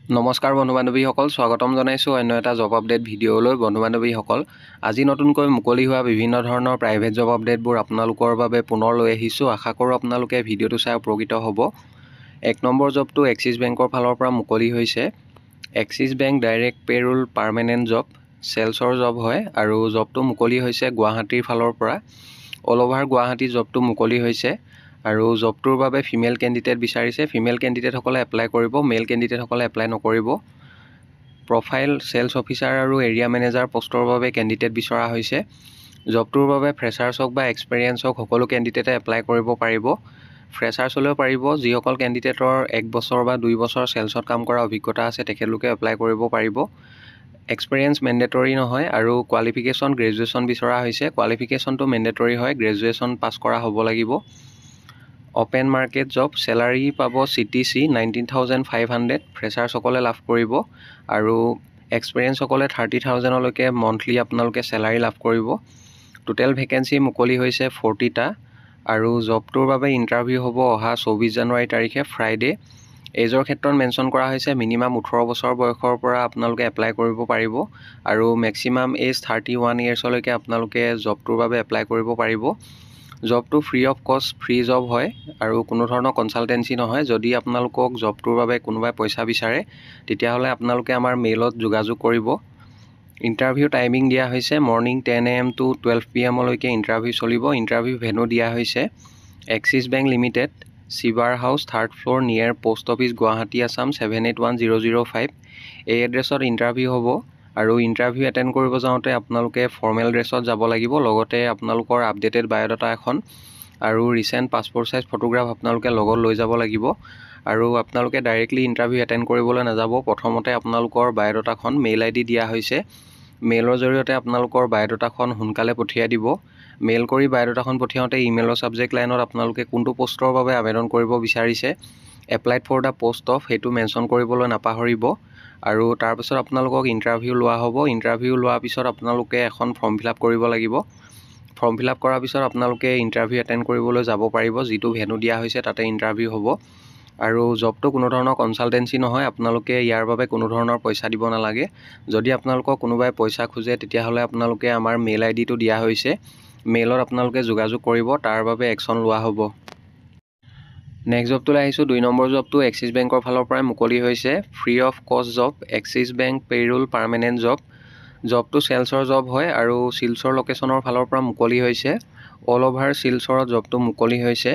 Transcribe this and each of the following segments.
নমস্কাৰ বন্ধু বান্ধৱীসকল, স্বাগতম জনাইছোঁ অন্য এটা জব আপডেট ভিডিঅ'লৈ। বন্ধু বান্ধৱীসকল, আজি নতুনকৈ মুকলি হোৱা বিভিন্ন ধৰণৰ প্ৰাইভেট জব আপডেটবোৰ আপোনালোকৰ বাবে পুনৰ লৈ আহিছোঁ। আশা কৰোঁ আপোনালোকে ভিডিঅ'টো চাই উপকৃত হ'ব। 1 নম্বৰ জবটো এক্সিছ বেংকৰ ফালৰ পৰা মুকলি হৈছে। Axis bank direct payroll permanent job, চেলছৰ জব হয় আৰু জবটো মুকলি হৈছে গুৱাহাটীৰ ফালৰ পৰা। অল অভাৰ গুৱাহাটী জবটো মুকলি হৈছে আৰু জবটোৰ বাবে ফিমেল কেণ্ডিডেট বিচাৰিছে। ফিমেল কেণ্ডিডেটসকলে এপ্লাই কৰিব, মেল কেণ্ডিডেটসকলে এপ্লাই নকৰিব। প্ৰফাইল চেলছ অফিচাৰ আৰু এৰিয়া মেনেজাৰ পোষ্টৰ বাবে কেণ্ডিডেট বিচৰা হৈছে। জবটোৰ বাবে ফ্ৰেছাৰ্ছ হওক বা এক্সপেৰিয়েঞ্চ হওক সকলো কেণ্ডিডেটে এপ্লাই কৰিব পাৰিব। ফ্ৰেছাৰ্ছ হ'লেও পাৰিব, যিসকল কেণ্ডিডেটৰ 1 বছৰ বা 2 বছৰ চেলছত কাম কৰা অভিজ্ঞতা আছে তেখেতলোকে এপ্লাই কৰিব পাৰিব। এক্সপেৰিয়েঞ্চ মেণ্ডেটৰী নহয় আৰু কোৱালিফিকেশ্যন গ্ৰেজুৱেশ্যন বিচৰা হৈছে। কোৱালিফিকেশ্যনটো মেণ্ডেটৰী হয়, গ্ৰেজুৱেশ্যন পাছ কৰা হ'ব লাগিব। অপেন মাৰ্কেট জব, চেলাৰী পাব CTC 19,500, ফ্ৰেছাৰ্ছসকলে লাভ কৰিব আৰু এক্সপেৰিয়েঞ্চসকলে 30,000লৈকে মন্থলি আপোনালোকে চেলাৰী লাভ কৰিব। টোটেল ভেকেঞ্চি মুকলি হৈছে 40টা আৰু জবটোৰ বাবে ইণ্টাৰভিউ হ'ব অহা 24 জানুৱাৰী তাৰিখে ফ্ৰাইডে'। এজৰ ক্ষেত্ৰত মেনশ্যন কৰা হৈছে মিনিমাম 18 বছৰ বয়সৰ পৰা আপোনালোকে এপ্লাই কৰিব পাৰিব আৰু মেক্সিমাম এজ 31 ইয়াৰ্ছলৈকে আপোনালোকে জবটোৰ বাবে এপ্লাই কৰিব পাৰিব। জবটো ফ্ৰী অফ কষ্ট ফ্ৰী জব হয় আৰু কোনো ধৰণৰ কনচালটেঞ্চি নহয়। যদি আপোনালোকক জবটোৰ বাবে কোনোবাই পইচা বিচাৰে তেতিয়াহ'লে আপোনালোকে আমাৰ মেইলত যোগাযোগ কৰিব। ইণ্টাৰভিউ টাইমিং দিয়া হৈছে মৰ্ণিং 10 AM to 12 PM লৈকে ইণ্টাৰভিউ চলিব। ইণ্টাৰভিউ ভেনু দিয়া হৈছে Axis bank limited, Chhibber house, 3rd floor, near post office, Guwahati, Assam 781005। এই এড্ৰেছত ইণ্টাৰভিউ হ'ব আৰু ইণ্টাৰভিউ এটেণ্ড কৰিব যাওঁতে আপোনালোকে ফৰ্মেল ড্ৰেছত যাব লাগিব। লগতে আপোনালোকৰ আপডেটেড বায়'ডাটা এখন আৰু ৰিচেণ্ট পাছপৰ্ট চাইজ ফটোগ্ৰাফ আপোনালোকে লগত লৈ যাব লাগিব। আৰু আপোনালোকে ডাইৰেক্টলি ইণ্টাৰভিউ এটেণ্ড কৰিবলৈ নাযাব। প্ৰথমতে আপোনালোকৰ বায়'ডাটাখন মেইল ID দিয়া হৈছে। মেইলৰ জৰিয়তে আপোনালোকৰ বায়'ডাটাখন সোনকালে পঠিয়াই দিব। মেইল কৰি বায়'ডাটাখন পঠিয়াওঁতে ইমেইলৰ ছাবজেক্ট লাইনত আপোনালোকে কোনটো পোষ্টৰ বাবে আবেদন কৰিব বিচাৰিছে, applied for the post of, সেইটো মেনশ্যন কৰিবলৈ নাপাহৰিব। আৰু তাৰপিছত আপোনালোকক ইণ্টাৰভিউ লোৱা হ'ব। ইণ্টাৰভিউ লোৱাৰ পিছত আপোনালোকে এখন ফৰ্ম ফিল আপ কৰিব লাগিব। ফৰ্ম ফিল আপ কৰাৰ পিছত আপোনালোকে ইণ্টাৰভিউ এটেণ্ড কৰিবলৈ যাব পাৰিব। যিটো ভেনু দিয়া হৈছে তাতে ইণ্টাৰভিউ হ'ব আৰু জবটো কোনো ধৰণৰ কনচালটেঞ্চি নহয়। আপোনালোকে ইয়াৰ বাবে কোনো ধৰণৰ পইচা দিব নালাগে। যদি আপোনালোকক কোনোবাই পইচা খোজে তেতিয়াহ'লে আপোনালোকে আমাৰ মেইল IDটো দিয়া হৈছে, মেইলত আপোনালোকে যোগাযোগ কৰিব, তাৰ বাবে একশ্যন লোৱা হ'ব। নেক্সট জবটোলৈ আহিছোঁ। 2 নম্বৰ জবটো এক্সিছ বেংকৰ ফালৰ পৰাই মুকলি হৈছে। Free of cost job, Axis bank payroll permanent job. জবটো চেলছৰ জব হয় আৰু শিলচৰ লোকেশ্যনৰ ফালৰ পৰা মুকলি হৈছে। অল অভাৰ শিলচৰত জবটো মুকলি হৈছে।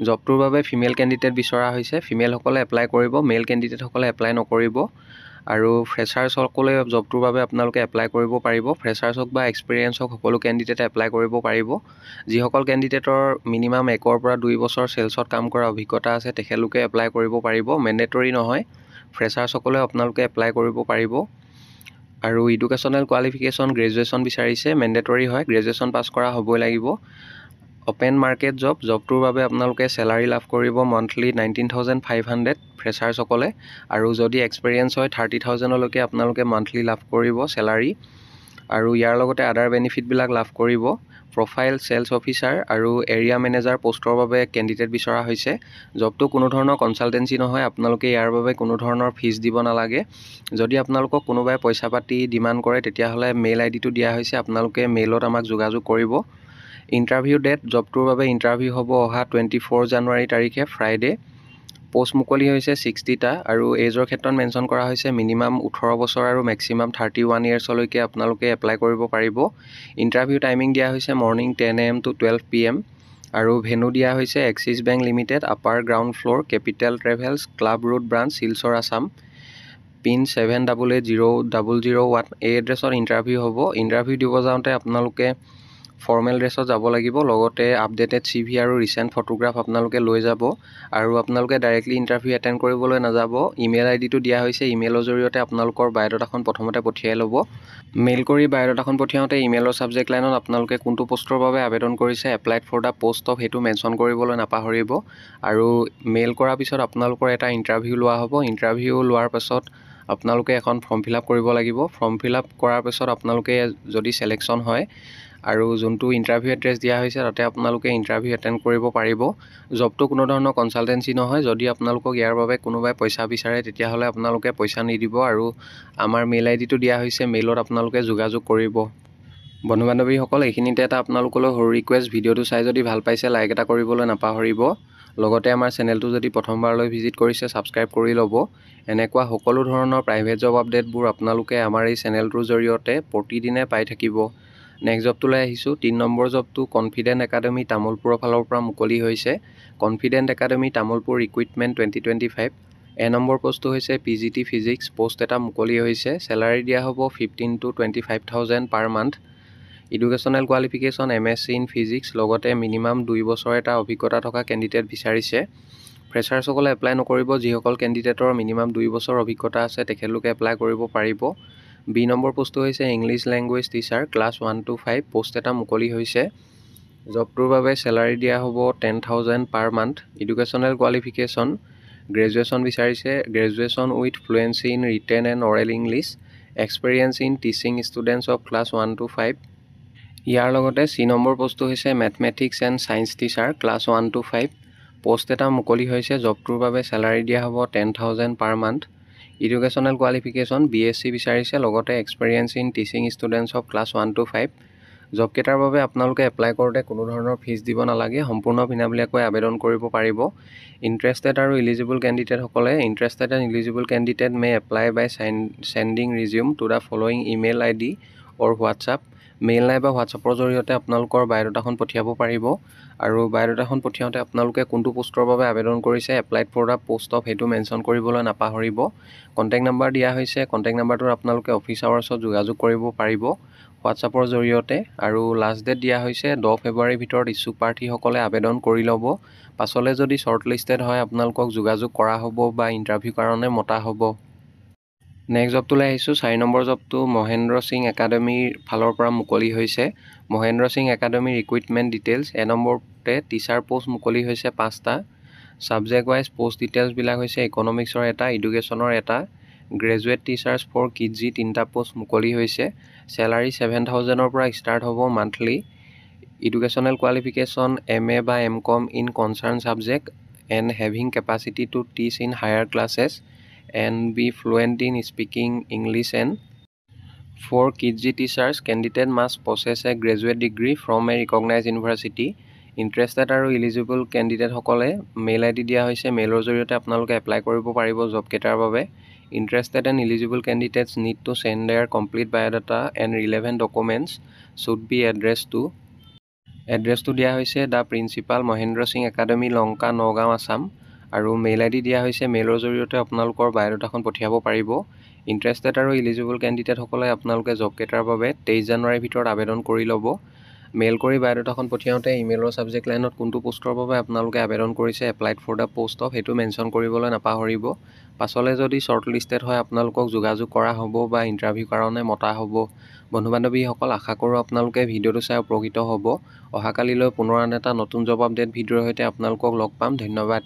জবটোৰ বাবে ফিমেল কেণ্ডিডেট বিচৰা হৈছে। ফিমেলসকলে এপ্লাই কৰিব, মেল কেণ্ডিডেটসকলে এপ্লাই নকৰিব আৰু ফ্ৰেছাৰ্ছসকলে জবটোৰ বাবে আপোনালোকে এপ্লাই কৰিব পাৰিব। ফ্ৰেছাৰ্ছ হওক বা এক্সপেৰিয়েঞ্চ হওক সকলো কেণ্ডিডেটে এপ্লাই কৰিব পাৰিব। যিসকল কেণ্ডিডেটৰ মিনিমাম 1 পৰা 2 বছৰ চেলছত কাম কৰা অভিজ্ঞতা আছে তেখেতলোকে এপ্লাই কৰিব পাৰিব। মেণ্ডেটৰী নহয়, ফ্ৰেছাৰ্ছসকলেও আপোনালোকে এপ্লাই কৰিব পাৰিব। আৰু এডুকেশ্যনেল কোৱালিফিকেশ্যন গ্ৰেজুৱেশ্যন বিচাৰিছে। মেণ্ডেটৰী হয়, গ্ৰেজুৱেশ্যন পাছ কৰা হ'বই লাগিব। অপেন মাৰ্কেট জব, জবটোৰ বাবে আপোনালোকে চেলাৰী লাভ কৰিব মন্থলি 19,500 ফ্ৰেছাৰ্ছসকলে আৰু যদি এক্সপেৰিয়েঞ্চ হয় 30,000লৈকে আপোনালোকে মন্থলি লাভ কৰিব চেলাৰী আৰু ইয়াৰ লগতে আদাৰ বেনিফিটবিলাক লাভ কৰিব। প্ৰফাইল চেলছ অফিচাৰ আৰু এৰিয়া মেনেজাৰ পোষ্টৰ বাবে কেণ্ডিডেট বিচৰা হৈছে। জবটো কোনো ধৰণৰ কনচালটেঞ্চি নহয়। আপোনালোকে ইয়াৰ বাবে কোনো ধৰণৰ ফিজ দিব নালাগে। যদি আপোনালোকক কোনোবাই পইচা পাতি ডিমাণ্ড কৰে তেতিয়াহ'লে মেইল IDটো দিয়া হৈছে, আপোনালোকে মেইলত আমাক যোগাযোগ কৰিব। ইণ্টাৰভিউ ডেট, জবটোৰ বাবে ইণ্টাৰভিউ হ'ব অহা 24 জানুৱাৰী তাৰিখে ফ্ৰাইডে'। পোষ্ট মুকলি হৈছে 60টা আৰু এজৰ ক্ষেত্ৰত মেনশ্যন কৰা হৈছে মিনিমাম 18 বছৰ আৰু মেক্সিমাম 31 ইয়াৰ্ছলৈকে আপোনালোকে এপ্লাই কৰিব পাৰিব। ইণ্টাৰভিউ টাইমিং দিয়া হৈছে মৰ্ণিং 10 AM to 12 PM আৰু ভেনু দিয়া হৈছে Axis bank limited, upper ground floor, capital travels, club road branch, Silchar, Assam, pin 788001। এই এড্ৰেছত ইণ্টাৰভিউ হ'ব। ইণ্টাৰভিউ দিব যাওঁতে আপোনালোকে ফৰ্মেল ড্ৰেছত যাব লাগিব। লগতে আপডেটেড CV আৰু ৰিচেণ্ট ফটোগ্ৰাফ আপোনালোকে লৈ যাব আৰু আপোনালোকে ডাইৰেক্টলি ইণ্টাৰভিউ এটেণ্ড কৰিবলৈ নাযাব। ইমেইল IDটো দিয়া হৈছে, ইমেইলৰ জৰিয়তে আপোনালোকৰ বায়'ডাটাখন প্ৰথমতে পঠিয়াই ল'ব। মেইল কৰি বায়'ডাটাখন পঠিয়াওঁতে ইমেইলৰ ছাবজেক্ট লাইনত আপোনালোকে কোনটো পোষ্টৰ বাবে আবেদন কৰিছে, applied for the post of, সেইটো মেনশ্যন কৰিবলৈ নাপাহৰিব। আৰু মেইল কৰাৰ পিছত আপোনালোকৰ এটা ইণ্টাৰভিউ লোৱা হ'ব। ইণ্টাৰভিউ লোৱাৰ পাছত আপোনালোকে এখন ফৰ্ম ফিল আপ কৰিব লাগিব। ফৰ্ম ফিল আপ কৰাৰ পিছত আপোনালোকে যদি চিলেকশ্যন হয় আৰু যোনটো ইণ্টাৰভিউ এড্ৰেছ দিয়া হৈছে তাতে আপোনালোকে ইণ্টাৰভিউ এটেণ্ড কৰিব পাৰিব। জবটো কোনো ধৰণৰ কনচালটেঞ্চি নহয়। যদি আপোনালোকক ইয়াৰ বাবে কোনোবাই পইচা বিচাৰে তেতিয়াহ'লে আপোনালোকে পইচা নিদিব আৰু আমাৰ মেইল আইডিটো দিয়া হৈছে, মেইলত আপোনালোকে যোগাযোগ কৰিব। বন্ধু বান্ধৱীসকল, এইখিনিতে এটা আপোনালোকলৈ সৰু ৰিকুৱেষ্ট, ভিডিঅ'টো চাই যদি ভাল পাইছে লাইক এটা কৰিবলৈ নাপাহৰিব। লগতে আমাৰ চেনেলটো যদি প্ৰথমবাৰলৈ ভিজিট কৰিছে ছাবস্ক্ৰাইব কৰি ল'ব। এনেকুৱা সকলো ধৰণৰ প্ৰাইভেট জব আপডেটবোৰ আপোনালোকে আমাৰ এই চেনেলটোৰ জৰিয়তে প্ৰতিদিনে পাই থাকিব। নেক্সট জবটোলৈ আহিছোঁ। 3 নম্বৰ জবটো কনফিডেণ্ট একাডেমি তামোলপুৰৰ ফালৰ পৰা মুকলি হৈছে। Confident Academy Tamulpur recruitment 2025। Number পষ্টটো হৈছে PGT ফিজিক্স। পোষ্ট এটা মুকলি হৈছে। চেলাৰী দিয়া হ'ব 15,000 to 25,000 per month. Educational qualification MSc in physics, লগতে মিনিমাম 2 বছৰ এটা অভিজ্ঞতা থকা কেণ্ডিডেট বিচাৰিছে। ফ্ৰেছাৰ্ছসকলে এপ্লাই নকৰিব। যিসকল কেণ্ডিডেটৰ মিনিমাম 2 বছৰ অভিজ্ঞতা আছে তেখেতলোকে এপ্লাই কৰিব পাৰিব। নম্বৰ পষ্টটো হৈছে English language teacher class 1 to 5। Post এটা মুকলি হৈছে। জবটোৰ বাবে চেলাৰী দিয়া হ'ব 10,000 per month. Educational qualification graduation বিচাৰিছে। Graduation with fluency in written and oral English. Experience in teaching students of class 1 to 5। ইয়াৰ লগতে নম্বৰ পষ্টটো হৈছে mathematics and science teacher class 1 to 5। Post এটা মুকলি হৈছে। জবটোৰ বাবে চেলাৰী দিয়া হ'ব 10,000 per month. Educational qualification BSc বিচাৰিছে, লগতে experience in teaching students of class 1 to 5। জবকেইটাৰ বাবে আপোনালোকে এপ্লাই কৰোঁতে কোনো ধৰণৰ ফিজ দিব নালাগে। সম্পূৰ্ণ বিনামূলীয়াকৈ আবেদন কৰিব পাৰিব। ইণ্টাৰেষ্টেড আৰু ইলিজিবল কেণ্ডিডেটসকলে interested and eligible candidate may apply by sending resume to the following email ID or WhatsApp. Mail নাইবা হোৱাটছআপৰ জৰিয়তে আপোনালোকৰ বায়'ডাটাখন পঠিয়াব পাৰিব। আৰু বায়'ডাটাখন পঠিয়াওঁতে আপোনালোকে কোনটো পোষ্টৰ বাবে আবেদন কৰিছে, applied for the post of, সেইটো মেনশ্যন কৰিবলৈ নাপাহৰিব। কণ্টেক্ট নাম্বাৰ দিয়া হৈছে। কণ্টেক্ট নাম্বাৰটোত আপোনালোকে অফিচ আৱাৰ্ছত যোগাযোগ কৰিব পাৰিব হোৱাটছআপৰ জৰিয়তে। আৰু লাষ্ট ডেট দিয়া হৈছে 10 ফেব্ৰুৱাৰীৰ ভিতৰত ইচ্ছুক প্ৰাৰ্থীসকলে আবেদন কৰি ল'ব। পাছলৈ যদি শ্বৰ্ট লিষ্টেড হয় আপোনালোকক যোগাযোগ কৰা হ'ব বা ইণ্টাৰভিউ কাৰণে মতা হ'ব। নেক্সট জবটোলৈ আহিছোঁ। 4 নম্বৰ জবটো মহেন্দ্ৰ সিং একাডেমীৰ ফালৰ পৰা মুকলি হৈছে। মহেন্দ্ৰ সিং একাডেমীৰ ৰিক্ৰুইটমেণ্ট ডিটেইলছ। নম্বৰতে টিচাৰ পোষ্ট মুকলি হৈছে 5টা। ছাবজেক্ট ৱাইজ পোষ্ট ডিটেইলছবিলাক হৈছে ইকনমিক্সৰ এটা, এডুকেশ্যনৰ এটা, গ্ৰেজুৱেট টিচাৰ্ছ ফৰ KG 3টা পোষ্ট মুকলি হৈছে। চেলাৰী 7,000ৰ পৰা ষ্টাৰ্ট হ'ব মান্থলি। এডুকেশ্যনেল কোৱালিফিকেশ্যন MA বা MCom in concerned subject and having capacity to teach in higher classes and be fluent in speaking English and for KG teachers candidate must possess a graduate degree from a recognized university. Interested আৰু eligible candidate সকলে mail ID দিয়া হৈছে। মেইলৰ জৰিয়তে আপোনালোকে apply কৰিব পাৰিব জবকেইটাৰ বাবে। Interested and eligible candidates need to send their complete biodata and relevant documents should be addressed to এড্ৰেছটো দিয়া হৈছে the principal Mahendra Singh academy Lanka Nagaon Assam. আৰু মেইল ID দিয়া হৈছে। মেইলৰ জৰিয়তে আপোনালোকৰ বায়'ডাটাখন পঠিয়াব পাৰিব। ইণ্টাৰেষ্টেড আৰু ইলিজিবল কেণ্ডিডেটসকলে আপোনালোকে জবকেইটাৰ বাবে 23 জানুৱাৰীৰ ভিতৰত আবেদন কৰি ল'ব। মেইল কৰি বায়'ডাটাখন পঠিয়াওঁতে ইমেইলৰ ছাবজেক্ট লাইনত কোনটো পোষ্টৰ বাবে আপোনালোকে আবেদন কৰিছে, applied for the post of, সেইটো মেনশ্যন কৰিবলৈ নাপাহৰিব। পাছলৈ যদি শ্বৰ্ট লিষ্টেড হয় আপোনালোকক যোগাযোগ কৰা হ'ব বা ইণ্টাৰভিউ কাৰণে মতা হ'ব। বন্ধু বান্ধৱীসকল, আশা কৰোঁ আপোনালোকে ভিডিঅ'টো চাই উপকৃত হ'ব। অহাকালিলৈ পুনৰ আন এটা নতুন জব আপডেট ভিডিঅ'ৰ সৈতে আপোনালোকক লগ পাম। ধন্যবাদ।